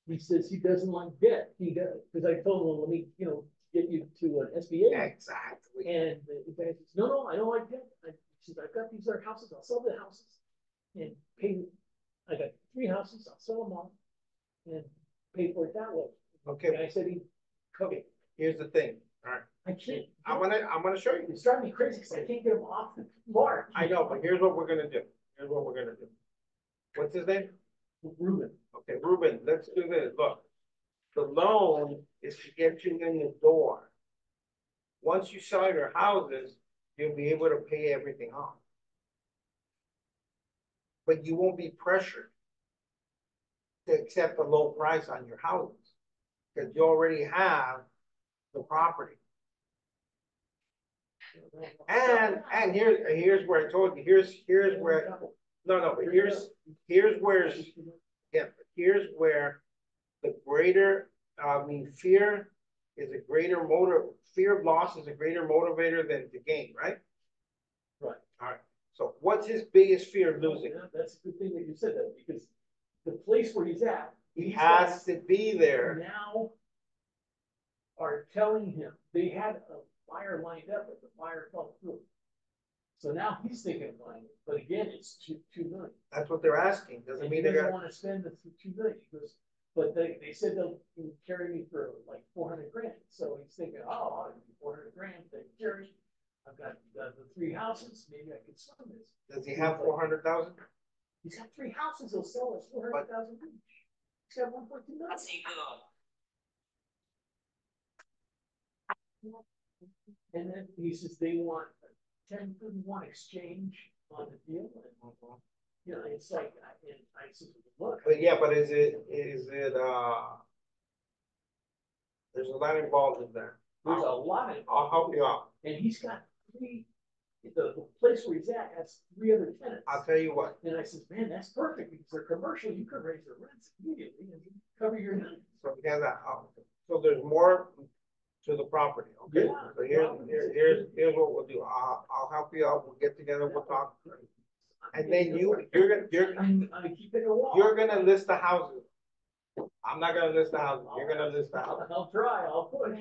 He says he doesn't like debt. He does, because I told him, well, let me, get you to an SBA. Exactly. And the guy says, no, I don't like that. She says, I've got these other houses, I'll sell the houses and pay. I got 3 houses, I'll sell them all and pay for it that way. Okay. And I said, okay, Here's the thing. All right. I can't. I'm gonna show you. It's driving me crazy because I can't get them off the mark. I know, but here's what we're gonna do. Here's what we're gonna do. What's his name? Ruben. Okay, Ruben, let's do this. Look, the loan is to get you in the door. Once you sell your houses, you'll be able to pay everything off. But you won't be pressured to accept a low price on your houses because you already have the property. And here's where I told you, here's where, no, but here's where, yeah, here's where the greater, fear is a greater fear of loss is a greater motivator than the gain, right? Right. All right. So what's his biggest fear of losing? Yeah, that's a good thing that you said that because the place where he's at, He has to be there. now are telling him they had a buyer lined up, but the buyer fell through. So now he's thinking of buying it, but again, it's $2 million. That's what they're asking. Doesn't mean they doesn't got. want to spend the $2 million. He goes, but they said they'll carry me for like 400 grand. So he's thinking, oh, I'll give you 400 grand. They carry. I've got the 3 houses. Maybe I could sell this. Does he have 400,000? He's got 3 houses. He'll sell us 400,000 each. He's got 1.2 million. That's even. And then he says they want 1031 exchange on the deal. And, you know, it's like, and I said, look. But yeah, but is it, there's a lot involved in there. There's a lot of. I'll help you out. And he's got 3, the place where he's at has 3 other tenants. I'll tell you what. And I says, man, that's perfect because they're commercial. You could raise the rents immediately and cover your needs. So he has that house. So there's more to the property. Okay. Yeah. So here's what we'll do. I'll help you out. We'll get together. We'll talk. And then I'm keeping a wall. you're gonna list the houses. I'm not gonna list the houses. You're gonna list the houses. I'll try. I'll push.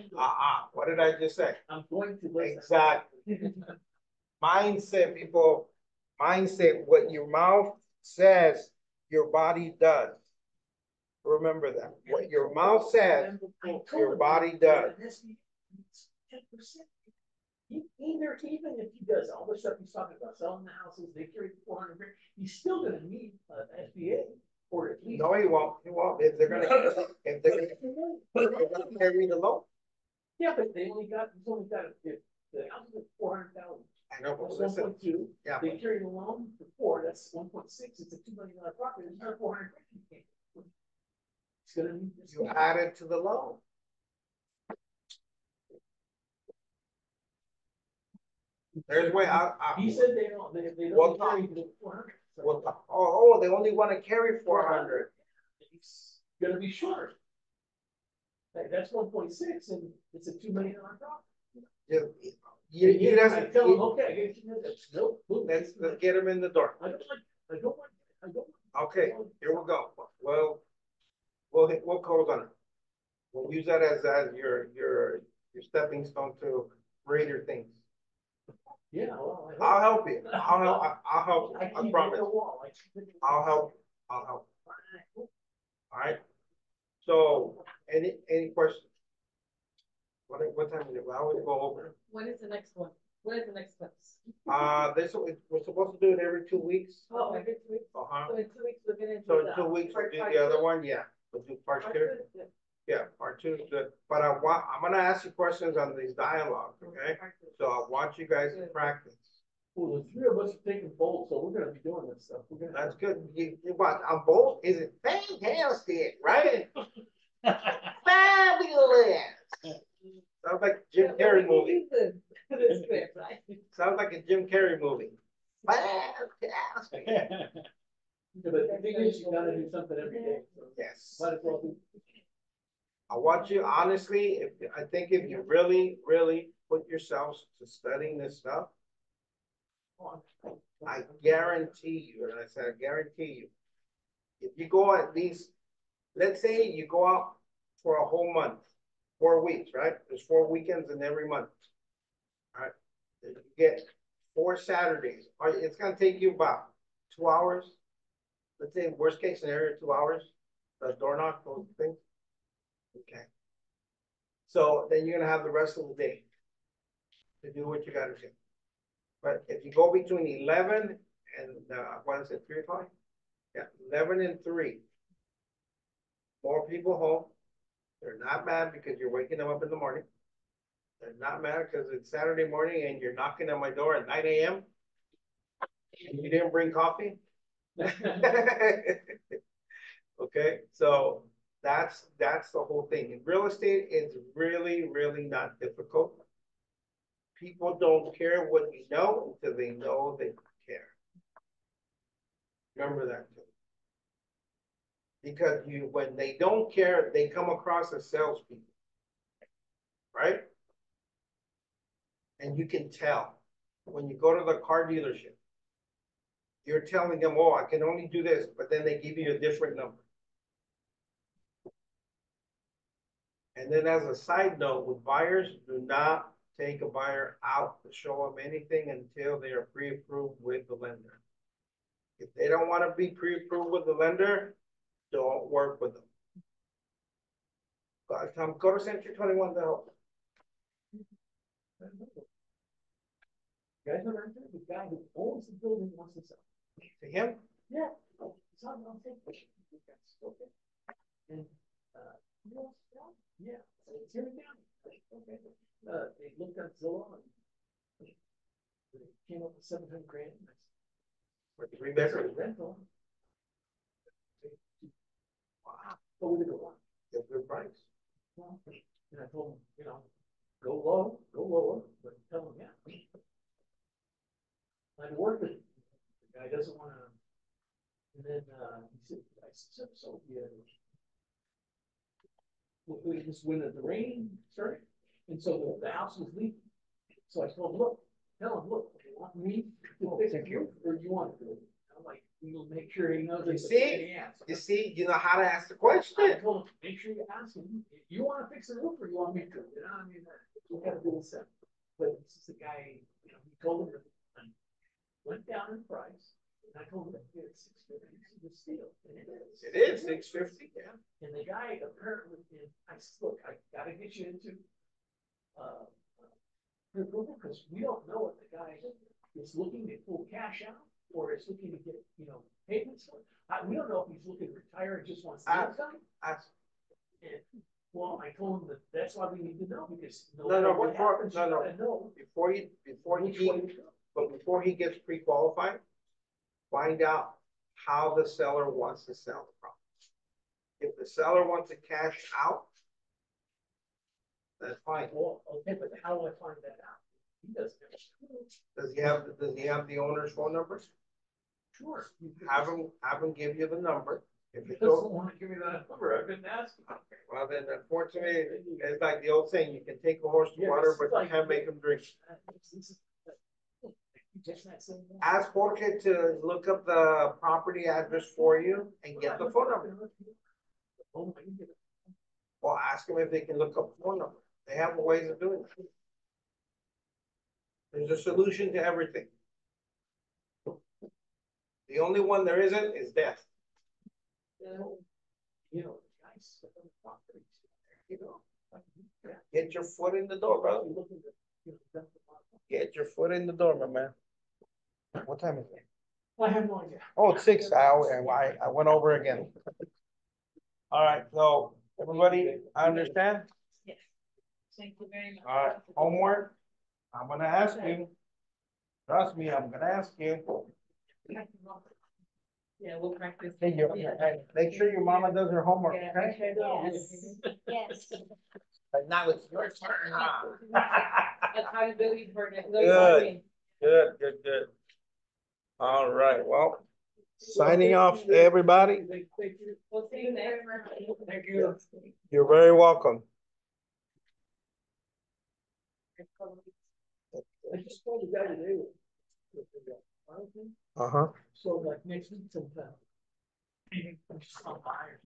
What did I just say? I'm going to list. Exactly. Mindset, people. Mindset. What your mouth says, your body does. Remember that. What your mouth says, your body does. 10%. Even if he does all the stuff he's talking about, selling the houses, they carry 400 grand, he's still gonna need an SBA or at least. No, he won't. He won't. If they're gonna carry the loan. Yeah, but he's only got if the house is 400,000. I know, but That's listen. 1.2. Yeah. They carry the loan for 4. That's 1.6. It's a $2 million property. There's another 400 grand you can't. It's gonna need this. You add it to the loan. There's way He said they don't Well, carry the 400. So well, they only want to carry 400. He's gonna be short. That's 1.6, and it's a $2 million property. He doesn't. I tell him, okay, I get you this. Nope. Let's get him in the door. I don't want. Okay, here we go. Well, we'll close on it. We'll use that as your stepping stone to greater things. Yeah, well, I'll help you. I'll help you. I promise. I'll help. All right. So, any questions? What time is it? I always go over. When is the next one? When is the next one? We're supposed to do it every 2 weeks. Oh, every 2 weeks. Uh-huh. So in 2 weeks, we're gonna do So in the 2 weeks, we'll part do two. the other one. Yeah, we'll do part 2. Yeah. Yeah, part 2 is good. But I'm gonna ask you questions on these dialogues, okay? Part two. So I want you guys to practice. Well, the 3 of us are taking bold, so we're gonna be doing this stuff. That's good. You watch. I'm both. Is it fantastic, right? Fabulous. Sounds like a Jim Carrey movie. This bit, right? Sounds like a Jim Carrey movie. Fantastic. But the thing is, you gotta do something every day. So Yes. might as well do. I want you, honestly, I think if you really, really put yourselves to studying this stuff, I guarantee you, and I said, I guarantee you, if you go at least, let's say you go out for a whole month 4 weeks, right? There's 4 weekends in every month. All right. You get 4 Saturdays. All right, it's gonna take you about 2 hours. Let's say worst case scenario, 2 hours. The door knock, those things. Okay. So then you're gonna have the rest of the day to do what you gotta do. But if you go between 11 and what is it, 3 o'clock? Yeah, 11 and 3. More people home. They're not mad because you're waking them up in the morning. They're not mad because it's Saturday morning and you're knocking on my door at 9 a.m. and you didn't bring coffee. Okay, so that's the whole thing. In real estate, it's really, really not difficult. People don't care what you know until they know that you care. Remember that too. Because when they don't care, they come across as salespeople, right? And you can tell when you go to the car dealership, you're telling them, oh, I can only do this, but then they give you a different number. And then as a side note, with buyers, do not take a buyer out to show them anything until they are pre-approved with the lender. If they don't want to be pre-approved with the lender, don't work with them. Go to Century 21 to help. Guys, the guy who owns the building wants to sell. To him? Yeah. It's on Facebook. Okay. And yeah, it's here in Downey. Okay. They looked at Zillow and they came up with $700,000. For 3 bedroom rental. Wow. But we did go on. Get a good price. Well, and I told him, go low, go lower, but tell him, yeah. I'd work with him. The guy doesn't want to. And then he said, I said, so yeah. It was when the rain started, and so the house was leaking. So I told him, tell him, look, you want me to fix it, or you want to do it? I'm like, we'll make sure he knows. You see, you know how to ask the question. I told him, make sure you ask him, you want to fix the roof, or you want me to? I mean, we got to do this. But this is the guy, he told him that went down in price. And I told him that it's $650 to steal. And it is. It is $650, yeah. And the guy apparently, I said, look, I got to get you into approval because we don't know what the guy is looking to pull cash out or is looking to get, payments for. We don't know if he's looking to retire and just wants to income. Well, I told him that that's why we need to know because before he gets pre-qualified, find out how the seller wants to sell the property. If the seller wants to cash out, that's fine. Well, okay, but how do I find that out? He doesn't. Does he have the owner's phone numbers? Sure. Have him give you the number. If he doesn't want to give me that number, I've been asking. Okay. Well, then, unfortunately, it's like the old saying: you can take a horse to water, but you can't make him drink. Ask Jorge to look up the property address for you and get the phone number. Or ask them if they can look up the phone number. They have ways of doing it. There's a solution to everything. The only one there isn't is death. Get your foot in the door, brother. Get your foot in the door, my man. What time is it? I have no idea. Oh, it's 6. I went over again. All right, so everybody, I understand? Yes. Thank you very much. All right, homework. I'm gonna ask you. Trust me, I'm gonna ask you. Yeah, we'll practice. Hey, make sure your mama does her homework, okay? Yes. Yes. But now it's your turn. Accountability partner. Good. All right, well, signing off, everybody. We'll see you next month. Thank you. You're very welcome. I just told the guy today. Uh-huh. So like next week sometime. I'm just on fire.